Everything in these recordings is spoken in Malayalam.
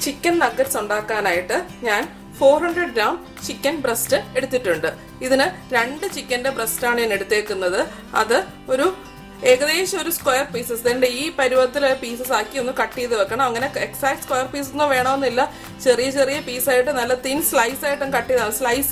ചിക്കൻ നഗറ്റ്സ് ഉണ്ടാക്കാനായിട്ട് ഞാൻ 400 ഗ്രാം ചിക്കൻ ബ്രസ്റ്റ് എടുത്തിട്ടുണ്ട്. ഇതിന് 2 ചിക്കൻ്റെ ബ്രസ്റ്റാണ് ഞാൻ എടുത്തേക്കുന്നത്. അത് ഒരു ഏകദേശം ഒരു സ്ക്വയർ പീസസ് ഇതിൻ്റെ ഈ പരുവത്തിലെ പീസസ് ആക്കി ഒന്ന് കട്ട് ചെയ്ത് വെക്കണം. അങ്ങനെ എക്സാക്ട് സ്ക്വയർ പീസ് ഒന്നും വേണമെന്നില്ല. ചെറിയ ചെറിയ പീസായിട്ട് നല്ല തിൻ സ്ലൈസ് ആയിട്ടും കട്ട് ചെയ്താൽ സ്ലൈസ്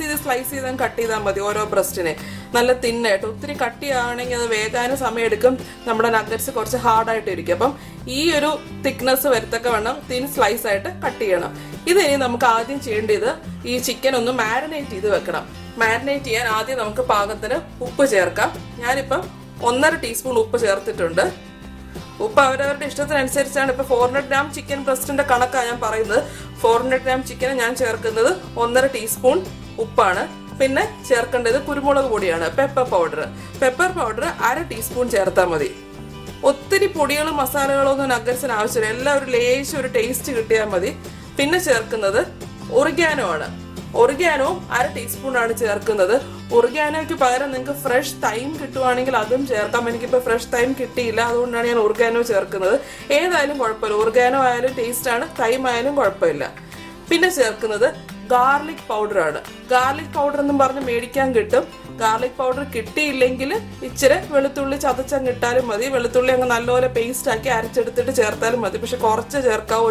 ചെയ്ത് കട്ട് ചെയ്താൽ മതി. ഓരോ ബ്രസ്റ്റിനെ നല്ല തിന്നായിട്ട്. ഒത്തിരി കട്ട് ചെയ്യുകയാണെങ്കിൽ അത് വേകാനും സമയമെടുക്കും. നമ്മുടെ നഗറ്റ്സ് കുറച്ച് ഹാർഡായിട്ട് ഇരിക്കും. അപ്പം ഈ ഒരു തിക്നെസ് വരത്തക്ക വേണം തിൻ സ്ലൈസ് ആയിട്ട് കട്ട് ചെയ്യണം. ഇതിനി നമുക്ക് ആദ്യം ചെയ്യേണ്ടത് ഈ ചിക്കൻ ഒന്ന് മാരിനേറ്റ് ചെയ്ത് വെക്കണം. മാരിനേറ്റ് ചെയ്യാൻ ആദ്യം നമുക്ക് പാകത്തിന് ഉപ്പ് ചേർക്കാം. ഞാനിപ്പം 1.5 ടീസ്പൂൺ ഉപ്പ് ചേർത്തിട്ടുണ്ട്. ഉപ്പ് അവരവരുടെ ഇഷ്ടത്തിനനുസരിച്ചാണ്. ഇപ്പൊ 400 ഗ്രാം ചിക്കൻ ബ്രസ്റ്റിന്റെ കണക്കാണ് ഞാൻ പറയുന്നത്. 400 ഗ്രാം ചിക്കന് ഞാൻ ചേർക്കുന്നത് 1.5 ടീസ്പൂൺ ഉപ്പാണ്. പിന്നെ ചേർക്കേണ്ടത് കുരുമുളക് പൊടിയാണ്, പെപ്പർ പൗഡർ 1/2 ടീസ്പൂൺ ചേർത്താൽ മതി. ഒത്തിരി പൊടികളും മസാലകളും ഒന്നും നഗറ്റ്സിന് ആവശ്യമില്ല. എല്ലാം ഒരു ലേശം ഒരു ടേസ്റ്റ് കിട്ടിയാൽ മതി. പിന്നെ ചേർക്കുന്നത് ഒറിഗാനോ ആണ്. ഒറിഗാനോ 1/2 ടീസ്പൂൺ ആണ് ചേർക്കുന്നത്. ഒറിഗാനോയ്ക്ക് പകരം നിങ്ങൾക്ക് ഫ്രഷ് തൈം കിട്ടുവാണെങ്കിൽ അതും ചേർക്കാം. എനിക്കിപ്പോൾ ഫ്രഷ് തൈം കിട്ടിയില്ല, അതുകൊണ്ടാണ് ഞാൻ ഒറിഗാനോ ചേർക്കുന്നത്. ഏതായാലും കുഴപ്പമില്ല, ഒറിഗാനോ ആയാലും ടേസ്റ്റ് ആണ്, തൈം ആയാലും കുഴപ്പമില്ല. പിന്നെ ചേർക്കുന്നത് ഗാർലിക് പൗഡർ ആണ്. ഗാർലിക് പൗഡർ എന്നും പറഞ്ഞ് മേടിക്കാൻ കിട്ടും. ഗാർലിക് പൗഡർ കിട്ടിയില്ലെങ്കിൽ ഇച്ചിരി വെളുത്തുള്ളി ചതച്ചങ്ങ് ഇട്ടാലും മതി. വെളുത്തുള്ളി അങ്ങ് നല്ലപോലെ പേസ്റ്റ് ആക്കി അരച്ചെടുത്തിട്ട് ചേർത്താലും മതി. പക്ഷെ കുറച്ച് ചേർക്കാം.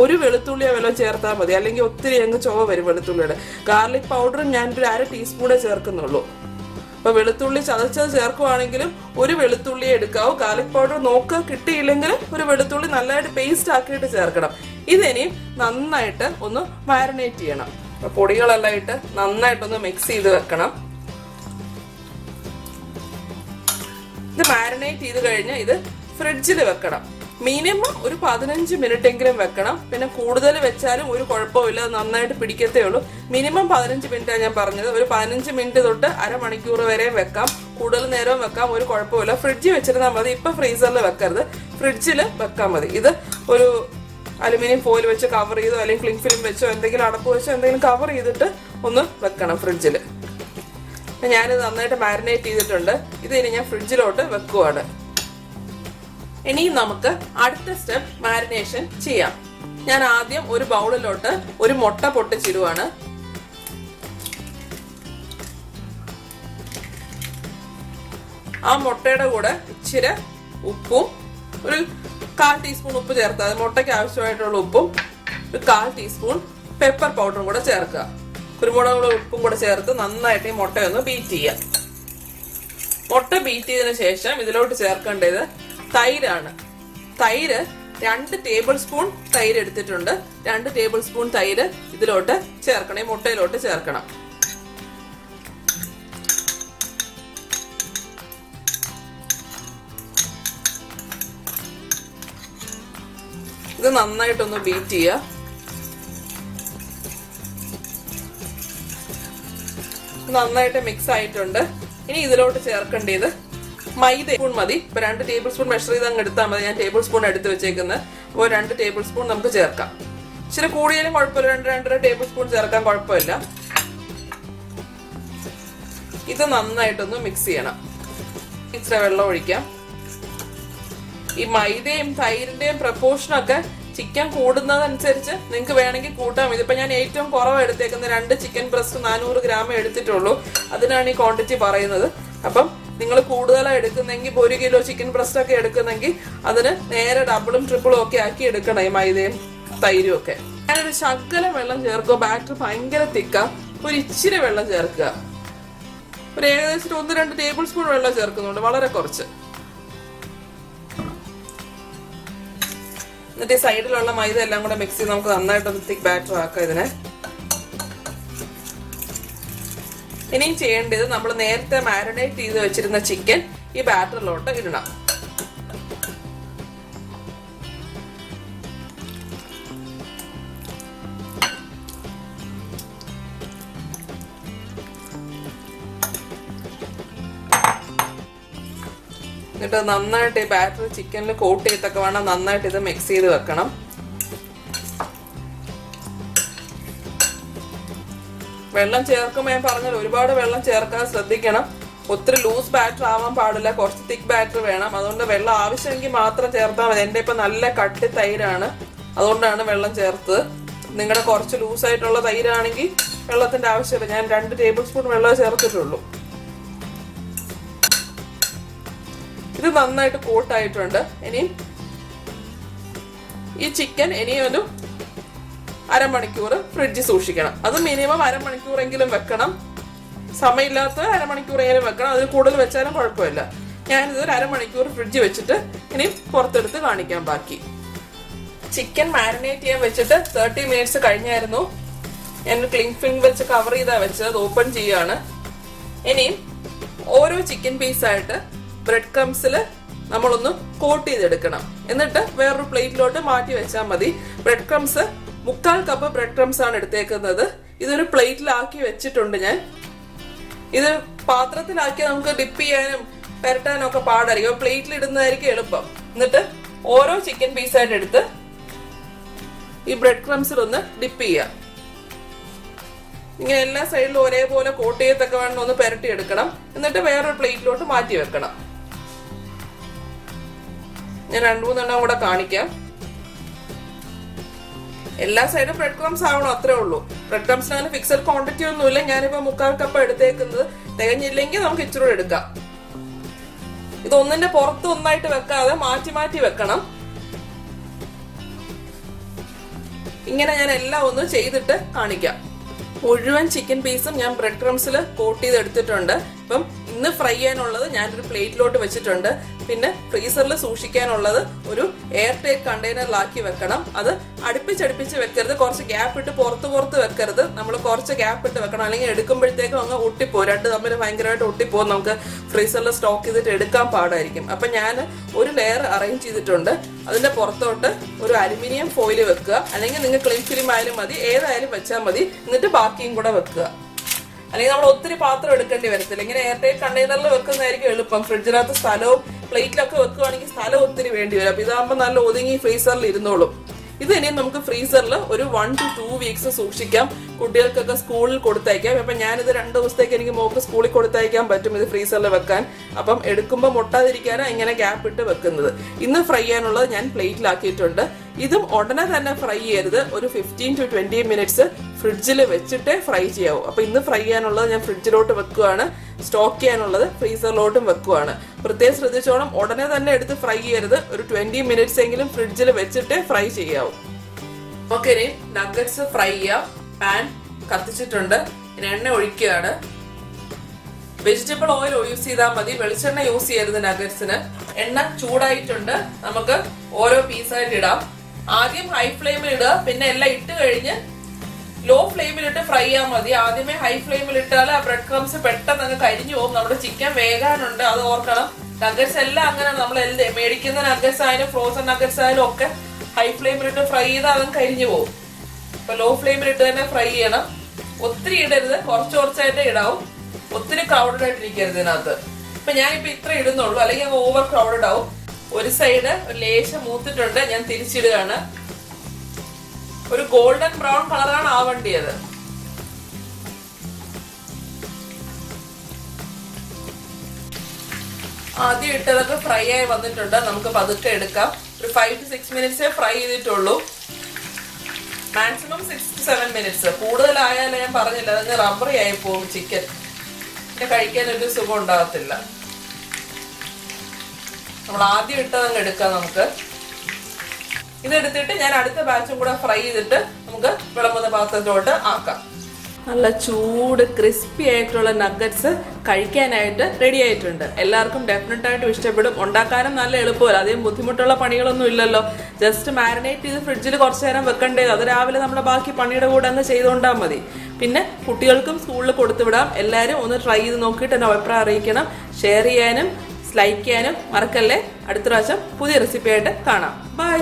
ഒരു വെളുത്തുള്ളിയോ വല്ലതും ചേർത്താൽ മതി, അല്ലെങ്കിൽ ഒത്തിരി അങ്ങ് ചുവ വരും വെളുത്തുള്ളിയുടെ. ഗാർലിക് പൗഡർ ഞാനൊരു 1/2 ടീസ്പൂണേ ചേർക്കുന്നുള്ളൂ. അപ്പൊ വെളുത്തുള്ളി ചതച്ചത് ചേർക്കുവാണെങ്കിലും ഒരു വെളുത്തുള്ളിയെ എടുക്കാവൂ. ഗാർലിക് പൗഡർ നോക്കുക, കിട്ടിയില്ലെങ്കിൽ ഒരു വെളുത്തുള്ളി നല്ലതായിട്ട് പേസ്റ്റ് ആക്കിയിട്ട് ചേർക്കണം. ഇതിനി നന്നായിട്ട് ഒന്ന് മാരിനേറ്റ് ചെയ്യണം. പൊടികളെല്ലാം ഇട്ട് നന്നായിട്ടൊന്ന് മിക്സ് ചെയ്ത് വെക്കണം. ഇത് മാരിനേറ്റ് ചെയ്ത് കഴിഞ്ഞ് ഇത് ഫ്രിഡ്ജിൽ വെക്കണം. മിനിമം ഒരു 15 മിനിറ്റ് എങ്കിലും വെക്കണം. പിന്നെ കൂടുതൽ വെച്ചാലും ഒരു കുഴപ്പമില്ല, നന്നായിട്ട് പിടിക്കത്തേ ഉള്ളൂ. മിനിമം 15 മിനിറ്റാണ് ഞാൻ പറഞ്ഞത്. ഒരു 15 മിനിറ്റ് തൊട്ട് അരമണിക്കൂർ വരെ വെക്കാം. കൂടുതൽ നേരവും വെക്കാം, ഒരു കുഴപ്പമില്ല. ഫ്രിഡ്ജിൽ വെച്ചിരുന്നാൽ മതി. ഇപ്പം ഫ്രീസറിൽ വെക്കരുത്, ഫ്രിഡ്ജിൽ വെക്കാൻ മതി. ഇത് ഒരു അലുമിനിയം ഫോയിൽ വെച്ച് കവർ ചെയ്തോ അല്ലെങ്കിൽ ക്ലിംഗ് ഫിലിം വെച്ചോ എന്തെങ്കിലും അടപ്പ് വെച്ചോ എന്തെങ്കിലും കവർ ചെയ്തിട്ട് ഒന്ന് വെക്കണം ഫ്രിഡ്ജിൽ. ഞാനിത് നന്നായിട്ട് മാരിനേറ്റ് ചെയ്തിട്ടുണ്ട്. ഇത് ഇനി ഞാൻ ഫ്രിഡ്ജിലോട്ട് വെക്കുവാണ്. ഇനി നമുക്ക് അടുത്ത സ്റ്റെപ്പ് മാരിനേഷൻ ചെയ്യാം. ഞാൻ ആദ്യം ഒരു ബൗളിലോട്ട് ഒരു മുട്ട പൊട്ടിച്ചിടുവാണ്. ആ മുട്ടയുടെ കൂടെ ഇച്ചിരി ഉപ്പും ഒരു 1/4 ടീസ്പൂൺ ഉപ്പ് ചേർത്താൽ മതി. മുട്ടയ്ക്ക് ആവശ്യമായിട്ടുള്ള ഉപ്പും ഒരു 1/4 ടീസ്പൂൺ പെപ്പർ പൗഡറും കൂടെ ചേർക്കുക. കുരുമുളകും ഉപ്പും കൂടെ ചേർത്ത് നന്നായിട്ട് ഈ മുട്ടയൊന്ന് ബീറ്റ് ചെയ്യാം. മുട്ട ബീറ്റ് ചെയ്തതിന് ശേഷം ഇതിലോട്ട് ചേർക്കേണ്ടത് തൈരാണ്. തൈര് 2 ടേബിൾ സ്പൂൺ തൈര് എടുത്തിട്ടുണ്ട്. 2 ടേബിൾ സ്പൂൺ തൈര് ഇതിലോട്ട് ചേർക്കണം, ഈ മുട്ടയിലോട്ട് ചേർക്കണം. ഇത് നന്നായിട്ടൊന്ന് ബീറ്റ് ചെയ്യുക. നന്നായിട്ട് മിക്സ് ആയിട്ടുണ്ട്. ഇനി ഇതിലോട്ട് ചേർക്കേണ്ടത് മൈദ സ്പൂൺ മതി. ഇപ്പൊ 2 ടേബിൾ സ്പൂൺ മെഷർ ചെയ്ത് അങ്ങ് എടുത്താൽ മതി. ഞാൻ ടേബിൾ സ്പൂൺ എടുത്ത് വെച്ചേക്കുന്നത്. അപ്പോൾ 2 ടേബിൾ സ്പൂൺ നമുക്ക് ചേർക്കാം. ഇച്ചിരി കൂടിയാലും കുഴപ്പമില്ല, 2-2.5 ടേബിൾ സ്പൂൺ ചേർക്കാൻ കുഴപ്പമില്ല. ഇത് നന്നായിട്ടൊന്ന് മിക്സ് ചെയ്യണം. ഇച്ചിരി വെള്ളം ഒഴിക്കാം. ഈ മൈദയും തൈരിന്റെയും പ്രപ്പോർഷനൊക്കെ ചിക്കൻ കൂടുന്നതനുസരിച്ച് നിങ്ങൾക്ക് വേണമെങ്കിൽ കൂട്ടാം. ഇതിപ്പോ ഞാൻ ഏറ്റവും കുറവ് എടുത്തേക്കുന്നത് 2 ചിക്കൻ ബ്രസ്റ്റ് 400 ഗ്രാമേ എടുത്തിട്ടുള്ളൂ. അതിനാണ് ഈ ക്വാണ്ടിറ്റി പറയുന്നത്. അപ്പം നിങ്ങൾ കൂടുതലായി എടുക്കുന്നെങ്കിൽ 1 കിലോ ചിക്കൻ ബ്രസ്റ്റ് ഒക്കെ എടുക്കുന്നെങ്കിൽ അതിന് നേരെ ഡബിളും ട്രിപ്പിളും ഒക്കെ ആക്കി എടുക്കണം, ഈ മൈദയും തൈരും ഒക്കെ. ഞാനൊരു ശകലം വെള്ളം ചേർക്കുക. ബാറ്റർ ഭയങ്കര തിക്കാ. ഒരു ഇച്ചിരി വെള്ളം ചേർക്കുക. ഒരു ഏകദേശം 1-2 ടേബിൾ സ്പൂൺ വെള്ളം ചേർക്കുന്നുണ്ട്, വളരെ കുറച്ച്. എന്നിട്ട് ഈ സൈഡിലുള്ള മൈദ എല്ലാം കൂടെ മിക്സ് ചെയ്ത് നമുക്ക് നന്നായിട്ടൊന്ന് തിക്ക് ബാറ്റർ ആക്കാം ഇതിനെ. ഇനിയും ചെയ്യേണ്ടത് നമ്മൾ നേരത്തെ മാരിനേറ്റ് ചെയ്ത് വെച്ചിരുന്ന ചിക്കൻ ഈ ബാറ്ററിലോട്ട് ഇടണം. എന്നിട്ട് നന്നായിട്ട് ഈ ബാറ്റർ ചിക്കനിൽ കോട്ട് ചെയ്തൊക്കെ വേണം നന്നായിട്ട് ഇത് മിക്സ് ചെയ്ത് വെക്കണം. വെള്ളം ചേർക്കുമ്പോൾ ഞാൻ പറഞ്ഞല്ലോ, ഒരുപാട് വെള്ളം ചേർക്കാൻ ശ്രദ്ധിക്കണം. ഒത്തിരി ലൂസ് ബാറ്റർ ആവാൻ പാടില്ല, കുറച്ച് തിക്ക് ബാറ്റർ വേണം. അതുകൊണ്ട് വെള്ളം ആവശ്യമെങ്കിൽ മാത്രം ചേർത്താൽ മതി. എൻ്റെ ഇപ്പം നല്ല കട്ടി തൈരാണ്, അതുകൊണ്ടാണ് വെള്ളം ചേർത്തത്. നിങ്ങളുടെ കുറച്ച് ലൂസായിട്ടുള്ള തൈരാണെങ്കിൽ വെള്ളത്തിന്റെ ആവശ്യമില്ല. ഞാൻ 2 ടേബിൾ സ്പൂൺ വെള്ളം ചേർത്തിട്ടുള്ളൂ. ഇത് നന്നായിട്ട് കോട്ടായിട്ടുണ്ട്. ഇനി ഈ ചിക്കൻ ഇനിയൊരു അരമണിക്കൂർ ഫ്രിഡ്ജിൽ സൂക്ഷിക്കണം. അത് മിനിമം അരമണിക്കൂറെങ്കിലും വെക്കണം. സമയമില്ലാത്ത അരമണിക്കൂറെങ്കിലും വെക്കണം. അതിൽ കൂടുതൽ വെച്ചാലും കുഴപ്പമില്ല. ഞാനിത് ഒരു അരമണിക്കൂർ ഫ്രിഡ്ജിൽ വെച്ചിട്ട് ഇനി പുറത്തെടുത്ത് കാണിക്കാം ബാക്കി. ചിക്കൻ മാരിനേറ്റ് ചെയ്യാൻ വെച്ചിട്ട് 30 മിനിറ്റ്സ് കഴിഞ്ഞായിരുന്നു. ഞാൻ ക്ലിംഗ് ഫിലിം വെച്ച് കവർ ചെയ്താ വെച്ചത്. അത് ഓപ്പൺ ചെയ്യാണ്. ഇനിയും ഓരോ ചിക്കൻ പീസായിട്ട് ബ്രെഡ് ക്രംസിൽ നമ്മളൊന്ന് കോട്ട് ചെയ്തെടുക്കണം. എന്നിട്ട് വേറൊരു പ്ലേറ്റിലോട്ട് മാറ്റി വെച്ചാൽ മതി. Bread crumbs 3/4 cup bread crumbs ആണ് എടുത്തേക്കുന്നത്. ഇതൊരു പ്ലേറ്റിലാക്കി വെച്ചിട്ടുണ്ട് ഞാൻ. ഇത് പാത്രത്തിലാക്കി നമുക്ക് ഡിപ്പ് ചെയ്യാനും പെരട്ടാനും ഒക്കെ പാടായിരിക്കും. പ്ലേറ്റിൽ ഇടുന്നതായിരിക്കും എളുപ്പം. എന്നിട്ട് ഓരോ ചിക്കൻ പീസായിട്ട് എടുത്ത് ഈ ബ്രെഡ് ക്രംസിൽ ഒന്ന് ഡിപ്പ് ചെയ്യാം. ഇങ്ങനെ എല്ലാ സൈഡിലും ഒരേപോലെ കോട്ട് ചെയ്യത്തൊക്കെ വേണം ഒന്ന് പെരട്ടി എടുക്കണം. എന്നിട്ട് വേറൊരു പ്ലേറ്റിലോട്ട് മാറ്റി വെക്കണം. ഞാൻ 2-3 എണ്ണം കൂടെ കാണിക്കാം. എല്ലാ സൈഡും ബ്രെഡ് ക്രംസ് ആവണം, അത്രേ ഉള്ളൂ. ബ്രെഡ് ക്രംസിന് അങ്ങനെ ഫിക്സഡ് ക്വാണ്ടിറ്റി ഒന്നുമില്ല. ഞാനിപ്പോ 3/4 കപ്പ് എടുത്തേക്കുന്നത്. തികഞ്ഞില്ലെങ്കിൽ നമുക്ക് ഇച്ചിരി എടുക്കാം. ഇത് ഒന്നിന്റെ പുറത്ത് ഒന്നായിട്ട് വെക്കാതെ മാറ്റി മാറ്റി വെക്കണം. ഇങ്ങനെ ഞാൻ എല്ലാം ഒന്ന് ചെയ്തിട്ട് കാണിക്കാം. മുഴുവൻ ചിക്കൻ പീസും ഞാൻ ബ്രെഡ് ക്രംസിൽ കോട്ട് ചെയ്ത് എടുത്തിട്ടുണ്ട്. ഇപ്പം ഇന്ന് ഫ്രൈ ചെയ്യാനുള്ളത് ഞാനൊരു പ്ലേറ്റിലോട്ട് വെച്ചിട്ടുണ്ട്. പിന്നെ ഫ്രീസറിൽ സൂക്ഷിക്കാനുള്ളത് ഒരു എയർ ടൈറ്റ് കണ്ടെയ്നറിലാക്കി വെക്കണം. അത് അടുപ്പിച്ചടുപ്പിച്ച് വെക്കരുത്. കുറച്ച് ഗ്യാപ്പ് ഇട്ട് പുറത്ത് വെക്കരുത്. നമ്മൾ കുറച്ച് ഗ്യാപ്പ് ഇട്ട് വെക്കണം. അല്ലെങ്കിൽ എടുക്കുമ്പോഴത്തേക്കും അങ്ങ് ഒട്ടിപ്പോകും. 2 തമ്മിൽ ഭയങ്കരമായിട്ട് ഒട്ടിപ്പോകും. നമുക്ക് ഫ്രീസറിൽ സ്റ്റോക്ക് ചെയ്തിട്ട് എടുക്കാൻ പാടായിരിക്കും. അപ്പം ഞാൻ ഒരു ലെയർ അറേഞ്ച് ചെയ്തിട്ടുണ്ട്. അതിന്റെ പുറത്തോട്ട് ഒരു അലുമിനിയം ഫോയിൽ വെക്കുക. അല്ലെങ്കിൽ നിങ്ങൾ ക്ലിംഗ് ഫിലിം ആയാലും മതി, ഏതായാലും വെച്ചാൽ മതി. എന്നിട്ട് ബാക്കിയും കൂടെ വെക്കുക. അല്ലെങ്കിൽ നമ്മൾ ഒത്തിരി പാത്രം എടുക്കേണ്ടി വരത്തില്ല. ഇങ്ങനെ എയർ ടൈറ്റ് കണ്ടെയ്നറിൽ വെക്കുന്നതായിരിക്കും എളുപ്പം. ഫ്രിഡ്ജിനകത്ത് സ്ഥലവും പ്ലേറ്റിലൊക്കെ വെക്കുകയാണെങ്കിൽ സ്ഥലം ഒത്തിരി വേണ്ടി വരും. അപ്പൊ ഇതാകുമ്പോൾ നല്ല ഒതുങ്ങി ഫ്രീസറിൽ ഇരുന്നോളും. ഇത് ഇനി നമുക്ക് ഫ്രീസറിൽ ഒരു 1 to 2 വീക്സ് സൂക്ഷിക്കാം. കുട്ടികൾക്കൊക്കെ സ്കൂളിൽ കൊടുത്തയക്കാം. അപ്പൊ ഞാനിത് 2 ദിവസത്തേക്ക് എനിക്ക് മോക്ക് സ്കൂളിൽ കൊടുത്തയക്കാൻ പറ്റും ഇത് ഫ്രീസറിൽ വെക്കാൻ. അപ്പം എടുക്കുമ്പോൾ മുട്ടാതിരിക്കാനാണ് ഇങ്ങനെ ഗ്യാപ്പ് ഇട്ട് വെക്കുന്നത്. ഇന്ന് ഫ്രൈ ചെയ്യാനുള്ളത് ഞാൻ പ്ലേറ്റിലാക്കിയിട്ടുണ്ട്. ഇതും ഉടനെ തന്നെ ഫ്രൈ ചെയ്യരുത്. ഒരു 15 to 20 മിനിറ്റ്സ് ഫ്രിഡ്ജിൽ വെച്ചിട്ടേ ഫ്രൈ ചെയ്യാവൂ. അപ്പൊ ഇന്ന് ഫ്രൈ ചെയ്യാനുള്ളത് ഞാൻ ഫ്രിഡ്ജിലോട്ട് വെക്കുകയാണ്. സ്റ്റോക്ക് ചെയ്യാനുള്ളത് ഫ്രീസറിലോട്ടും വെക്കുകയാണ്. പ്രത്യേകം ശ്രദ്ധിച്ചോണം, ഉടനെ തന്നെ എടുത്ത് ഫ്രൈ ചെയ്യരുത്. ഒരു 20 മിനിറ്റ്സ് എങ്കിലും ഫ്രിഡ്ജിൽ വെച്ചിട്ടേ ഫ്രൈ ചെയ്യാവൂ. ഓക്കെ, ഇനി നഗറ്റ്സ് ഫ്രൈ ചെയ്യാം. പാൻ കത്തിച്ചിട്ടുണ്ട്. ഇനി എണ്ണ ഒഴിക്കുകയാണ്. വെജിറ്റബിൾ ഓയിൽ യൂസ് ചെയ്താൽ മതി, വെളിച്ചെണ്ണ യൂസ് ചെയ്യരുത് നഗറ്റ്സിന്. എണ്ണ ചൂടായിട്ടുണ്ട്. നമുക്ക് ഓരോ പീസായിട്ട് ഇടാം. ആദ്യം ഹൈ ഫ്ലെയിമിൽ ഇടുക. പിന്നെ എല്ലാം ഇട്ട് കഴിഞ്ഞ് ലോ ഫ്ലെയിമിലിട്ട് ഫ്രൈ ചെയ്യാൻ മതി. ആദ്യമേ ഹൈ ഫ്ലെയിമിൽ ഇട്ടാൽ ആ ബ്രെഡ് ക്രംസ് പെട്ടെന്ന് അങ്ങ് കരിഞ്ഞു പോകും. നമ്മുടെ ചിക്കൻ വേകാനുണ്ട്, അത് ഓർക്കണം. നഗറ്റ്സ് എല്ലാം അങ്ങനെ നമ്മൾ മേടിക്കുന്ന നഗറ്റ്സ് ആയാലും ഫ്രോസൺ നഗറ്റ്സ് ആയാലും ഒക്കെ ഹൈ ഫ്ലെയിമിലിട്ട് ഫ്രൈ ചെയ്താൽ അതും കരിഞ്ഞു പോകും. അപ്പൊ ലോ ഫ്ലെയിമിലിട്ട് തന്നെ ഫ്രൈ ചെയ്യണം. ഒത്തിരി ഇടരുത്, കുറച്ചായിട്ടേ ഇടാവും. ഒത്തിരി ക്രൗഡഡ് ആയിട്ടിരിക്കരുത് ഇതിനകത്ത്. ഇപ്പൊ ഞാനിപ്പോ ഇത്ര ഇടുന്നുള്ളൂ, അല്ലെങ്കിൽ ഓവർ ക്രൗഡഡ് ആവും. ഒരു സൈഡ് ഒരു ലേശം മൂത്തിട്ടുണ്ട്. ഞാൻ തിരിച്ചിടുകയാണ്. ഒരു ഗോൾഡൻ ബ്രൗൺ കളറാണ് ആവേണ്ടിയത്. ആദ്യം ഇട്ടതൊക്കെ ഫ്രൈ ആയി വന്നിട്ടുണ്ട്. നമുക്ക് പതുക്കെ എടുക്കാം. ഒരു 5 to 6 മിനിറ്റ്സേ ഫ്രൈ ചെയ്തിട്ടുള്ളൂ. Maximum 6 to 7 minutes. കൂടുതലായാലും ഞാൻ പറഞ്ഞില്ല, അതങ്ങ് റബ്ബറി ആയി പോകും ചിക്കൻ. പിന്നെ കഴിക്കാൻ ഒരു സുഖം ഉണ്ടാകത്തില്ല. നമ്മൾ ആദ്യം ഇട്ടതങ്ങ് എടുക്കാം. നമുക്ക് ഇതെടുത്തിട്ട് ഞാൻ അടുത്ത ബാച്ചും കൂടെ ഫ്രൈ ചെയ്തിട്ട് നമുക്ക് വിളമ്പുന്ന പാത്രത്തിലോട്ട് ആക്കാം. നല്ല ചൂട് ക്രിസ്പി ആയിട്ടുള്ള നഗറ്റ്സ് കഴിക്കാനായിട്ട് റെഡി ആയിട്ടുണ്ട്. എല്ലാവർക്കും ഡെഫിനറ്റ് ആയിട്ടും ഇഷ്ടപ്പെടും. ഉണ്ടാക്കാനും നല്ല എളുപ്പമല്ല, അധികം ബുദ്ധിമുട്ടുള്ള പണികളൊന്നും ഇല്ലല്ലോ. ജസ്റ്റ് മാരിനേറ്റ് ചെയ്ത് ഫ്രിഡ്ജിൽ കുറച്ചു നേരം വെക്കേണ്ടത്. അത് രാവിലെ നമ്മുടെ ബാക്കി പണിയുടെ കൂടെ അങ്ങ് ചെയ്തുകൊണ്ടാൽ മതി. പിന്നെ കുട്ടികൾക്കും സ്കൂളിൽ കൊടുത്തുവിടാം. എല്ലാവരും ഒന്ന് ട്രൈ ചെയ്ത് നോക്കിയിട്ട് എന്നെ അഭിപ്രായം അറിയിക്കണം. ഷെയർ ചെയ്യാനും ലൈക്ക് ചെയ്യാനും മറക്കല്ലേ. അടുത്ത പ്രാവശ്യം പുതിയ റെസിപ്പി ആയിട്ട് കാണാം. ബൈ.